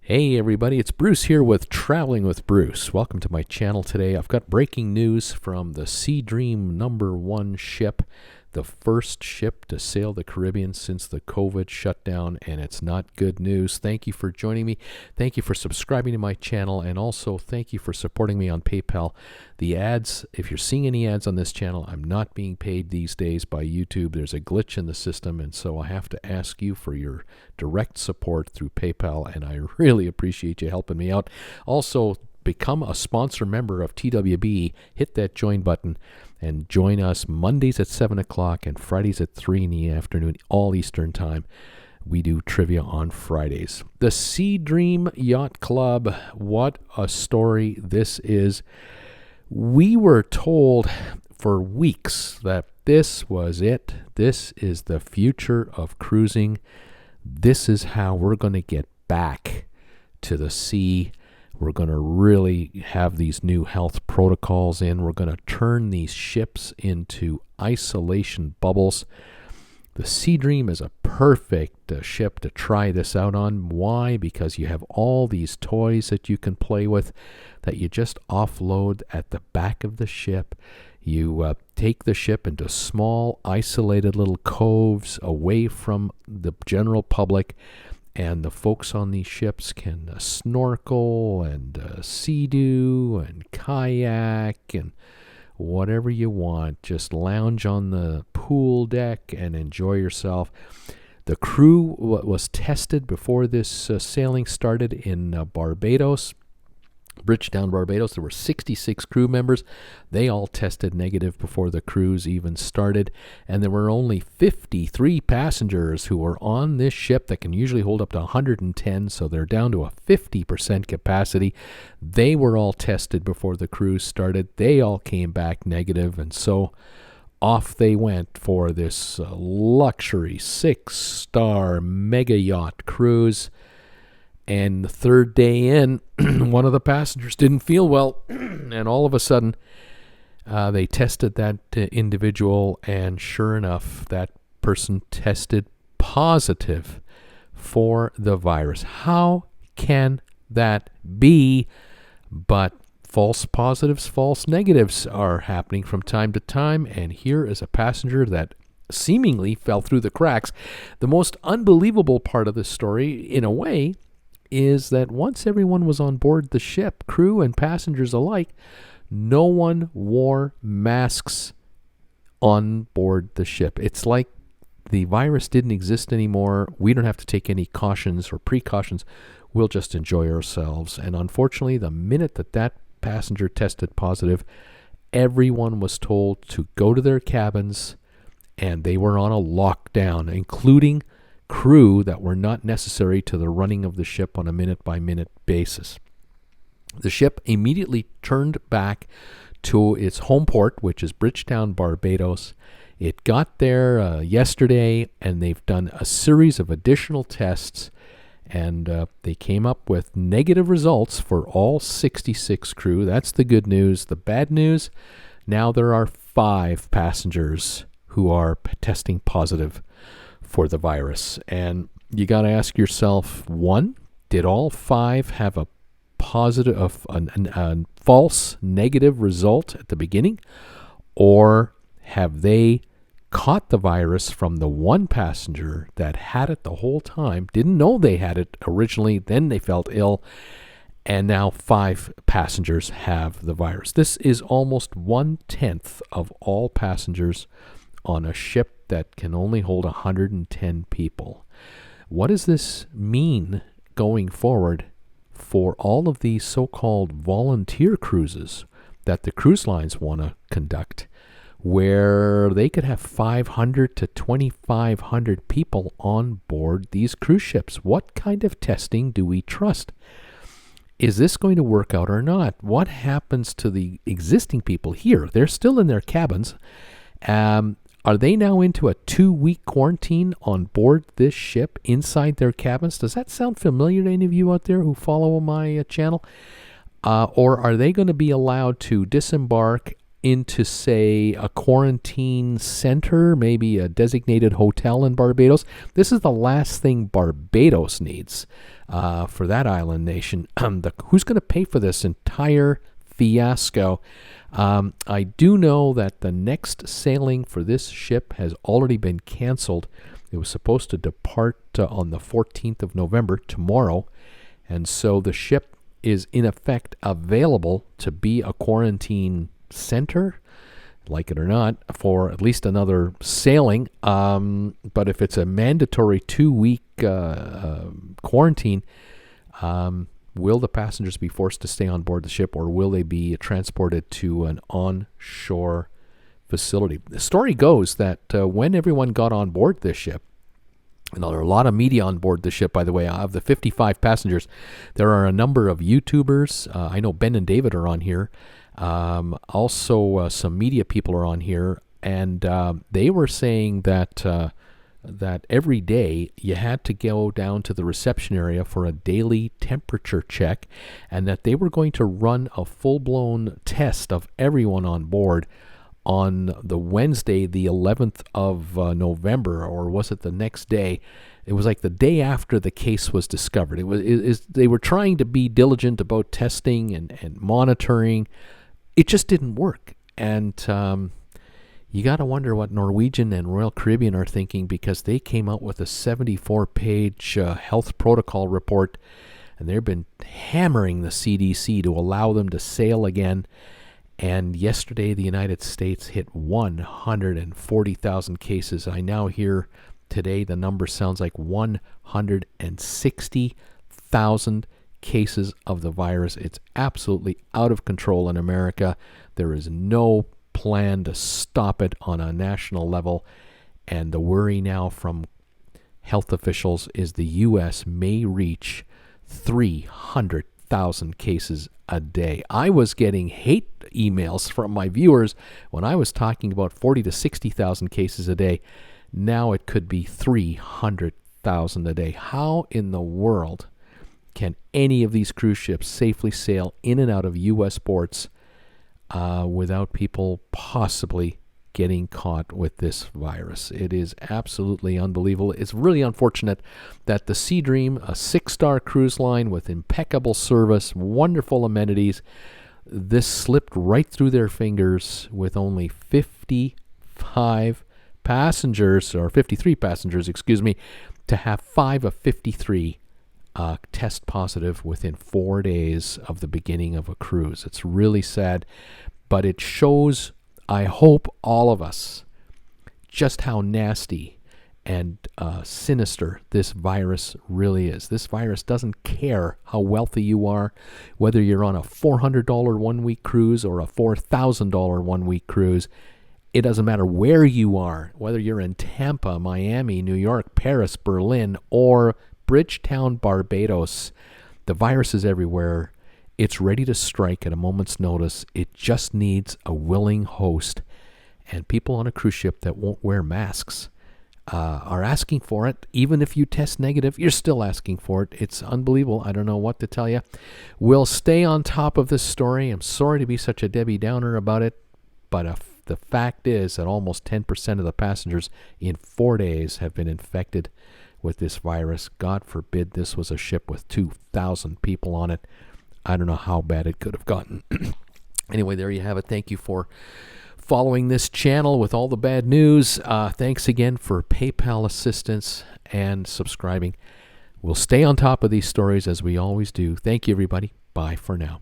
Hey everybody, it's Bruce here with Traveling with Bruce. Welcome to my channel today. I've got breaking news from the SeaDream #1 ship, the first ship to sail the Caribbean since the COVID shutdown, and it's not good news. Thank you for joining me. Thank you for subscribing to my channel, and also thank you for supporting me on PayPal. The ads, if you're seeing any ads on this channel, I'm not being paid these days by YouTube. There's a glitch in the system, and so I have to ask you for your direct support through PayPal, and I really appreciate you helping me out. Also, become a sponsor member of TWB. Hit that join button and join us Mondays at 7 o'clock and Fridays at 3 in the afternoon, all Eastern time. We do trivia on Fridays. The SeaDream Yacht Club, what a story this is. We were told for weeks that this was it. This is the future of cruising. This is how we're going to get back to the sea. We're going to really have these new health protocols in. We're going to turn these ships into isolation bubbles. The SeaDream is a perfect ship to try this out on. Why? Because you have all these toys that you can play with that you just offload at the back of the ship. You take the ship into small, isolated little coves away from the general public, and the folks on these ships can snorkel and sea-doo and kayak and whatever you want. Just lounge on the pool deck and enjoy yourself. The crew was tested before this sailing started in Barbados. Bridgetown Barbados. There were 66 crew members. They all tested negative before the cruise even started, and there were only 53 passengers who were on this ship that can usually hold up to 110, so they're down to a 50% capacity. They were all tested before the cruise started. They all came back negative, and so off they went for this luxury 6-star mega yacht cruise. And the third day in, one of the passengers didn't feel well, and all of a sudden, they tested that individual, and sure enough, that person tested positive for the virus. How can that be? But false positives, false negatives are happening from time to time, and here is a passenger that seemingly fell through the cracks. The most unbelievable part of this story, in a way, is that once everyone was on board the ship, crew and passengers alike, no one wore masks on board the ship. It's like the virus didn't exist anymore. We don't have to take any cautions or precautions. We'll just enjoy ourselves. And unfortunately, the minute that passenger tested positive, everyone was told to go to their cabins, and they were on a lockdown, including crew that were not necessary to the running of the ship on a minute-by-minute basis. The ship immediately turned back to its home port, which is Bridgetown, Barbados. It got there yesterday, and they've done a series of additional tests, and they came up with negative results for all 66 crew. That's the good news. The bad news, now there are 5 passengers who are testing positive for the virus. And you got to ask yourself, one, did all 5 have a positive, a false negative result at the beginning? Or have they caught the virus from the one passenger that had it the whole time, didn't know they had it originally, then they felt ill, and now 5 passengers have the virus? This is almost 1/10 of all passengers on a ship that can only hold 110 people. What does this mean going forward for all of these so-called volunteer cruises that the cruise lines want to conduct, where they could have 500 to 2,500 people on board these cruise ships? What kind of testing do we trust? Is this going to work out or not? What happens to the existing people here? They're still in their cabins. Are they now into a 2-week quarantine on board this ship inside their cabins? Does that sound familiar to any of you out there who follow my channel? Or are they going to be allowed to disembark into, say, a quarantine center, maybe a designated hotel in Barbados? This is the last thing Barbados needs. for that island nation. Who's going to pay for this entire fiasco? I do know that the next sailing for this ship has already been canceled. It was supposed to depart on the 14th of November, tomorrow, and so the ship is in effect available to be a quarantine center, like it or not, for at least another sailing. But if it's a mandatory 2-week quarantine, will the passengers be forced to stay on board the ship, or will they be transported to an onshore facility? The story goes that when everyone got on board this ship, and there are a lot of media on board the ship, by the way. Of the 55 passengers, there are a number of YouTubers. I know Ben and David are on here. Also, some media people are on here, and they were saying that that every day you had to go down to the reception area for a daily temperature check, and that they were going to run a full-blown test of everyone on board on the Wednesday, the 11th of November, or was it the next day? It was like the day after the case was discovered. They were trying to be diligent about testing and monitoring. It just didn't work. And you got to wonder what Norwegian and Royal Caribbean are thinking, because they came out with a 74-page health protocol report, and they've been hammering the CDC to allow them to sail again. And yesterday, the United States hit 140,000 cases. I now hear today the number sounds like 160,000 cases of the virus. It's absolutely out of control in America. There is no plan to stop it on a national level. And the worry now from health officials is the U.S. may reach 300,000 cases a day. I was getting hate emails from my viewers when I was talking about 40 to 60,000 cases a day. Now it could be 300,000 a day. How in the world can any of these cruise ships safely sail in and out of U.S. ports without people possibly getting caught with this virus? It is absolutely unbelievable. It's really unfortunate that the SeaDream, a 6-star cruise line with impeccable service, wonderful amenities, this slipped right through their fingers with only 55 passengers, or 53 passengers, to have 5 of 53 test positive within 4 days of the beginning of a cruise. It's really sad, but it shows, I hope, all of us just how nasty and sinister this virus really is. This virus doesn't care how wealthy you are, whether you're on a $400 1-week cruise or a $4,000 1-week cruise. It doesn't matter where you are, whether you're in Tampa, Miami, New York, Paris, Berlin, or Bridgetown, Barbados. The virus is everywhere. It's ready to strike at a moment's notice. It just needs a willing host. And people on a cruise ship that won't wear masks are asking for it. Even if you test negative, you're still asking for it. It's unbelievable. I don't know what to tell you. We'll stay on top of this story. I'm sorry to be such a Debbie Downer about it, but the fact is that almost 10% of the passengers in 4 days have been infected with this virus. God forbid this was a ship with 2,000 people on it. I don't know how bad it could have gotten. Anyway, there you have it. Thank you for following this channel with all the bad news. Thanks again for PayPal assistance and subscribing. We'll stay on top of these stories as we always do. Thank you, everybody. Bye for now.